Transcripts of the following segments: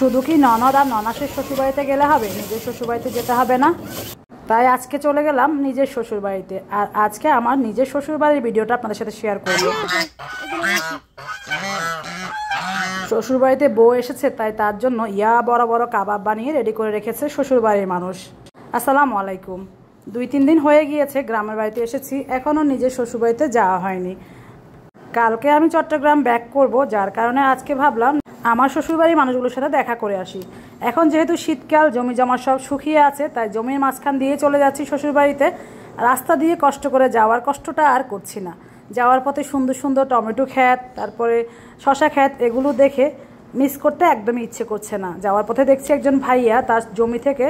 শুধু কি ননদ আর ননাসের শ্বশুরবাড়িতে গেলে হবে, নিজের শ্বশুরবাড়িতে যেতে হবে না? তাই আজকে চলে গেলাম নিজের শ্বশুরবাড়িতে। আর আজকে আমার নিজের শ্বশুরবাড়ির ভিডিওটা আপনাদের সাথে শেয়ার করব। শ্বশুরবাড়িতে বউ এসেছে, তাই তার জন্য বড় বড় কাবাব বানিয়ে রেডি করে রেখেছে শ্বশুরবাড়ির মানুষ। আসসালামু আলাইকুম। 2-3 দিন হয়ে গিয়েছে গ্রামের বাড়িতে এসেছি, এখনও নিজের শ্বশুরবাড়িতে যাওয়া হয়নি। কালকে আমি চট্টগ্রাম ব্যাক করব, যার কারণে আজকে ভাবলাম আমার শ্বশুরবাড়ির মানুষগুলোর সাথে দেখা করে আসি। এখন যেহেতু শীতকাল, জমি জমা সব শুকিয়ে আছে, তাই জমির মাঝখান দিয়ে চলে যাচ্ছি শ্বশুরবাড়িতে। রাস্তা দিয়ে কষ্ট করে যাওয়ার কষ্টটা আর করছি না। যাওয়ার পথে সুন্দর সুন্দর টমেটো ক্ষেত, তারপরে শশা ক্ষেত, এগুলো দেখে মিস করতে একদমই ইচ্ছে করছে না। যাওয়ার পথে দেখছি একজন ভাইয়া তার জমি থেকে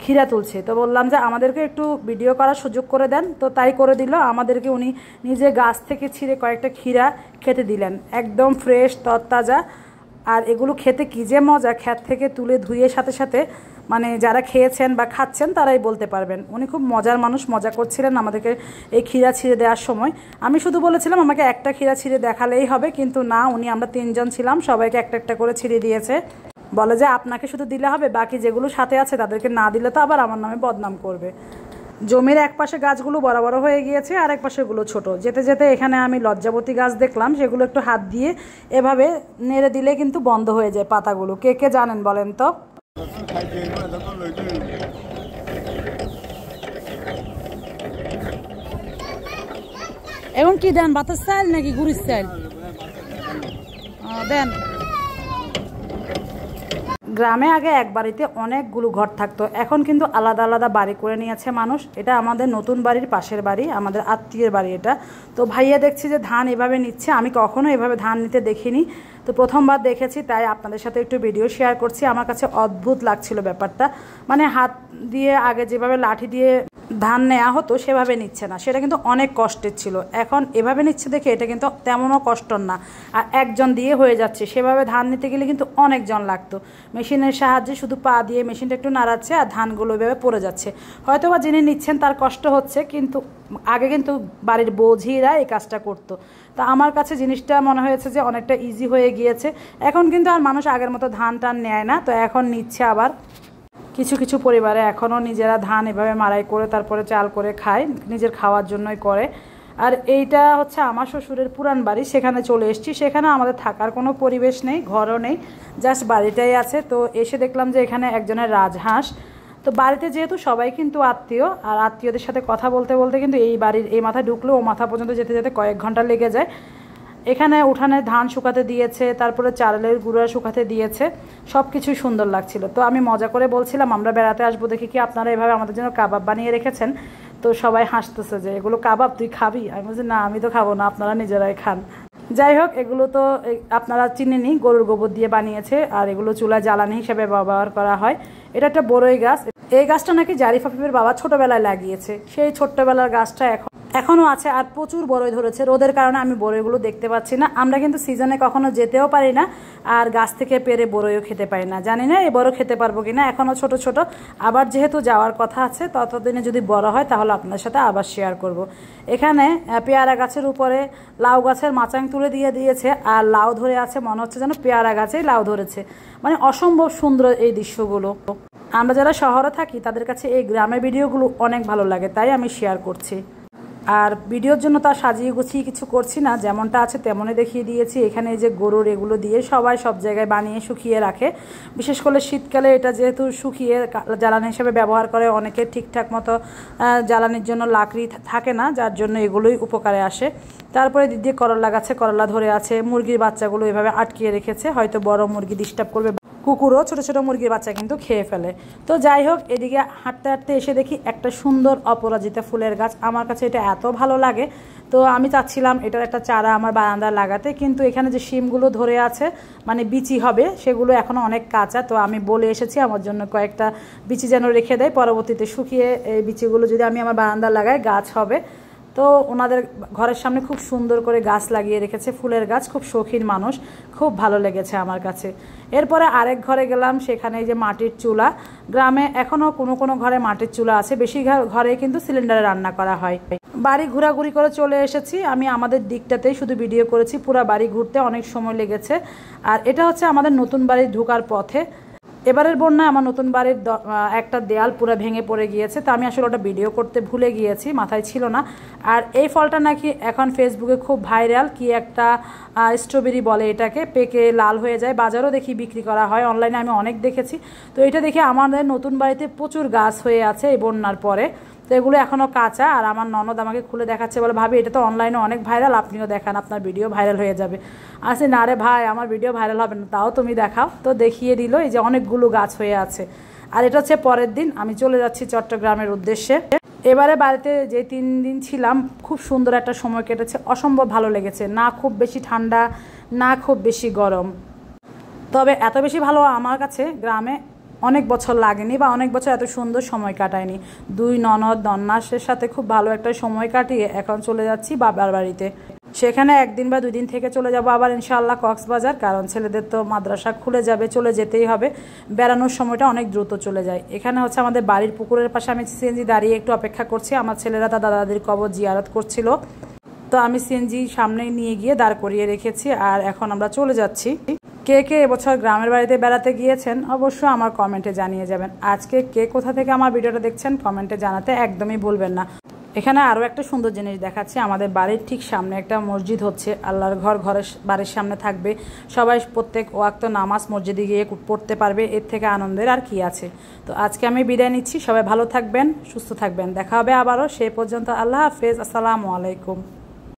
ক্ষীরা তুলছে, তো বললাম যে আমাদেরকে একটু ভিডিও করার সুযোগ করে দেন। তো তাই করে দিল, আমাদেরকে উনি নিজে গাছ থেকে ছিঁড়ে কয়েকটা ক্ষীরা খেতে দিলেন, একদম ফ্রেশ তরতাজা। আর এগুলো খেতে কী যে মজা, ক্ষেত থেকে তুলে ধুয়ে সাথে সাথে, মানে যারা খেয়েছেন বা খাচ্ছেন তারাই বলতে পারবেন। উনি খুব মজার মানুষ, মজা করছিলেন আমাদেরকে এই ক্ষীরা ছিঁড়ে দেওয়ার সময়। আমি শুধু বলেছিলাম আমাকে একটা ক্ষীরা ছিঁড়ে দেখালেই হবে, কিন্তু না, উনি, আমরা 3 জন ছিলাম, সবাইকে একটা একটা করে ছিঁড়ে দিয়েছে। বলে যে আপনাকে শুধু দিলে হবে, বাকি যেগুলো সাথে আছে তাদেরকে না দিলে তো আবার আমার নামে বদনাম করবে। জমির এক পাশে গাছগুলো বড় বড় হয়ে গিয়েছে, আর এক পাশেগুলো ছোট। যেতে যেতে এখানে আমি লজ্জাবতী গাছ দেখলাম, সেগুলো একটু হাত দিয়ে এভাবে নেড়ে দিলে কিন্তু বন্ধ হয়ে যায় পাতাগুলো। কে কে জানেন বলেন তো? এখন কি দেন, ভাতের চাল নাকি গুড়ির চাল দেন? গ্রামে আগে এক বাড়িতে অনেকগুলো ঘর থাকতো, এখন কিন্তু আলাদা আলাদা বাড়ি করে নিয়েছে মানুষ। এটা আমাদের নতুন বাড়ির পাশের বাড়ি, আমাদের আত্মীয়ের বাড়ি এটা। তো ভাইয়া দেখছি যে ধান এভাবে নিচ্ছে, আমি কখনো এভাবে ধান নিতে দেখিনি, তো প্রথমবার দেখেছি, তাই আপনাদের সাথে একটু ভিডিও শেয়ার করছি। আমার কাছে অদ্ভুত লাগছিল ব্যাপারটা, মানে হাত দিয়ে আগে যেভাবে লাঠি দিয়ে ধান নেওয়া হতো সেভাবে নিচ্ছে না, সেটা কিন্তু অনেক কষ্টের ছিল। এখন এভাবে নিচ্ছে দেখে এটা কিন্তু তেমনও কষ্টর না, আর একজন দিয়ে হয়ে যাচ্ছে। সেভাবে ধান নিতে গেলে কিন্তু অনেকজন লাগতো। মেশিনের সাহায্যে শুধু পা দিয়ে মেশিনটা একটু নাড়াচ্ছে আর ধানগুলো এভাবে পড়ে যাচ্ছে। হয়তো বা যিনি নিচ্ছেন তার কষ্ট হচ্ছে, কিন্তু আগে কিন্তু বাড়ির বোঝিরা এই কাজটা করতো। তা আমার কাছে জিনিসটা মনে হয়েছে যে অনেকটা ইজি হয়ে গিয়েছে। এখন কিন্তু আর মানুষ আগের মতো ধান টান নেয় না, তো এখন নিচ্ছে। আবার কিছু কিছু পরিবারে এখনও নিজেরা ধান এভাবে মাড়াই করে তারপরে চাল করে খায়, নিজের খাওয়ার জন্যই করে। আর এইটা হচ্ছে আমার শ্বশুরের পুরান বাড়ি, সেখানে চলে এসেছি। সেখানে আমাদের থাকার কোনো পরিবেশ নেই, ঘরও নেই, জাস্ট বাড়িটাই আছে। তো এসে দেখলাম যে এখানে একজনের রাজহাঁস। তো বাড়িতে যেহেতু সবাই কিন্তু আত্মীয়, আর আত্মীয়দের সাথে কথা বলতে বলতে কিন্তু এই বাড়ির এই মাথা ঢুকলেও ও মাথা পর্যন্ত যেতে যেতে কয়েক ঘন্টা লেগে যায়। এখানে উঠানে ধান শুকাতে দিয়েছে, তারপরে চালের গুঁড়া শুকাতে দিয়েছে, সব কিছুই সুন্দর লাগছিল। তো আমি মজা করে বলছিলাম আমরা বেড়াতে আসবো, দেখি কি আপনারা এভাবে আমাদের জন্য কাবাব বানিয়ে রেখেছেন। তো সবাই হাসতেছে যে এগুলো কাবাব, তুই খাবি? আমি বলছি না, আমি তো খাবো না, আপনারা নিজেরাই খান। যাই হোক, এগুলো তো আপনারা চিনেনি, গরুর গোবর দিয়ে বানিয়েছে, আর এগুলো চুলায় জ্বালানি হিসেবে ব্যবহার করা হয়। এটা একটা বড়ই গাছ, এই গাছটা নাকি জারিফ আফিফের বাবা ছোটবেলায় লাগিয়েছে। সেই ছোট্টবেলার গাছটা এখনও আছে, আর প্রচুর বড়ই ধরেছে। রোদের কারণে আমি বড়ইগুলো দেখতে পাচ্ছি না। আমরা কিন্তু সিজনে কখনো যেতেও পারি না, আর গাছ থেকে পেরে বড়ইও খেতে পারি না। জানি না এবারও খেতে পারবো কিনা, এখনও ছোট ছোট। আবার যেহেতু যাওয়ার কথা আছে, ততদিনে যদি বড় হয় তাহলে আপনাদের সাথে আবার শেয়ার করব। এখানে পেয়ারা গাছের উপরে লাউ গাছের মাচাং তুলে দিয়ে দিয়েছে, আর লাউ ধরে আছে, মনে হচ্ছে যেন পেয়ারা গাছেই লাউ ধরেছে। মানে অসম্ভব সুন্দর এই দৃশ্যগুলো। আমরা যারা শহরে থাকি তাদের কাছে এই গ্রামের ভিডিওগুলো অনেক ভালো লাগে, তাই আমি শেয়ার করছি। আর ভিডিওর জন্য তা সাজিয়ে গুছিয়ে কিছু করছি না, যেমনটা আছে তেমনই দেখিয়ে দিয়েছি। এখানে এই যে গরুর এগুলো দিয়ে সবাই সব জায়গায় বানিয়ে শুকিয়ে রাখে, বিশেষ করে শীতকালে এটা যেহেতু শুকিয়ে জ্বালানি হিসেবে ব্যবহার করে, অনেকে ঠিকঠাক মতো জ্বালানির জন্য লাকড়ি থাকে না, যার জন্য এগুলোই উপকারে আসে। তারপরে দিক দিয়ে করলা গাছে করলা ধরে আছে, মুরগির বাচ্চাগুলো এভাবে আটকিয়ে রেখেছে, হয়তো বড় মুরগি ডিস্টার্ব করবে, কুকুরও ছোট ছোট মুরগির বাচ্চা কিন্তু খেয়ে ফেলে। তো যাই হোক, এদিকে হাঁটতে হাঁটতে এসে দেখি একটা সুন্দর অপরাজিতা ফুলের গাছ। আমার কাছে এটা এত ভালো লাগে, তো আমি চাচ্ছিলাম এটার একটা চারা আমার বারান্দায় লাগাতে, কিন্তু এখানে যে শিমগুলো ধরে আছে, মানে বিচি হবে, সেগুলো এখনও অনেক কাঁচা। তো আমি বলে এসেছি আমার জন্য কয়েকটা বিচি যেন রেখে দেয়, পরবর্তীতে শুকিয়ে এই বিচিগুলো যদি আমি আমার বারান্দায় লাগাই গাছ হবে। তো ওনাদের ঘরের সামনে খুব সুন্দর করে গাছ লাগিয়ে রেখেছে, ফুলের গাছ, খুব শৌখিন মানুষ, খুব ভালো লেগেছে আমার কাছে। এরপরে আরেক ঘরে গেলাম, সেখানে যে মাটির চুলা, গ্রামে এখনও কোনো কোনো ঘরে মাটির চুলা আছে, বেশি ঘরে কিন্তু সিলিন্ডারে রান্না করা হয়। বাড়ি ঘোরাঘুরি করে চলে এসেছি আমি, আমাদের দিকটাতেই শুধু ভিডিও করেছি, পুরো বাড়ি ঘুরতে অনেক সময় লেগেছে। আর এটা হচ্ছে আমাদের নতুন বাড়ি ঢোকার পথে। এবারের বন্যায় আমার নতুন বাড়ির একটা দেয়াল পুরো ভেঙে পড়ে গিয়েছে, তো আমি আসলে ওটা ভিডিও করতে ভুলে গিয়েছি, মাথায় ছিল না। আর এই ফলটা নাকি এখন ফেসবুকে খুব ভাইরাল, কি একটা স্ট্রবেরি বলে এটাকে, পেকে লাল হয়ে যায়, বাজারও দেখি বিক্রি করা হয়, অনলাইনে আমি অনেক দেখেছি। তো এটা দেখে আমাদের নতুন বাড়িতে প্রচুর গাছ হয়ে আছে এই বন্যার পরে। তো এগুলো এখনও কাঁচা, আর আমার ননদ আমাকে খুলে দেখাচ্ছে, বলে ভাবি এটা তো অনলাইনে অনেক ভাইরাল, আপনিও দেখান, আপনার ভিডিও ভাইরাল হয়ে যাবে। আসে না রে ভাই, আমার ভিডিও ভাইরাল হবে না, তাও তুমি দেখাও। তো দেখিয়ে দিল এই যে অনেকগুলো গাছ হয়ে আছে। আর এটা হচ্ছে পরের দিন আমি চলে যাচ্ছি চট্টগ্রামের উদ্দেশ্যে। এবারে বাড়িতে যে 3 দিন ছিলাম, খুব সুন্দর একটা সময় কেটেছে, অসম্ভব ভালো লেগেছে, না খুব বেশি ঠান্ডা না খুব বেশি গরম। তবে এত বেশি ভালো আমার কাছে গ্রামে অনেক বছর লাগেনি, বা অনেক বছর এত সুন্দর সময় কাটায়নি। 2 ননদ নন্নাসের সাথে খুব ভালো একটা সময় কাটিয়ে এখন চলে যাচ্ছি বাবার বাড়িতে। সেখানে 1 দিন বা 2 দিন থেকে চলে যাব আবার ইনশাআল্লাহ কক্সবাজার, কারণ ছেলেদের তো মাদ্রাসা খুলে যাবে, চলে যেতেই হবে। বেড়ানোর সময়টা অনেক দ্রুত চলে যায়। এখানে হচ্ছে আমাদের বাড়ির পুকুরের পাশে আমি সিএনজি দাঁড়িয়ে একটু অপেক্ষা করছি, আমার ছেলেরা তার দাদা দাদির কবর জিয়ারত করছিল, তো আমি সিএনজি সামনে নিয়ে গিয়ে দাঁড় করিয়ে রেখেছি। আর এখন আমরা চলে যাচ্ছি। কে কে এবছর গ্রামের বাড়িতে বেড়াতে গিয়েছেন অবশ্যই আমার কমেন্টে জানিয়ে যাবেন। আজকে কে কোথা থেকে আমার ভিডিওটা দেখছেন কমেন্টে জানাতে একদমই ভুলবেন না। এখানে আরও একটা সুন্দর জিনিস দেখাচ্ছি, আমাদের বাড়ির ঠিক সামনে একটা মসজিদ হচ্ছে, আল্লাহর ঘরের বাড়ির সামনে থাকবে, সবাই প্রত্যেক ওয়াক্ত নামাজ মসজিদে গিয়ে পড়তে পারবে, এর থেকে আনন্দের আর কি আছে। তো আজকে আমি বিদায় নিচ্ছি, সবাই ভালো থাকবেন, সুস্থ থাকবেন, দেখা হবে আবারও, সেই পর্যন্ত আল্লাহ হাফেজ, আসসালামু আলাইকুম।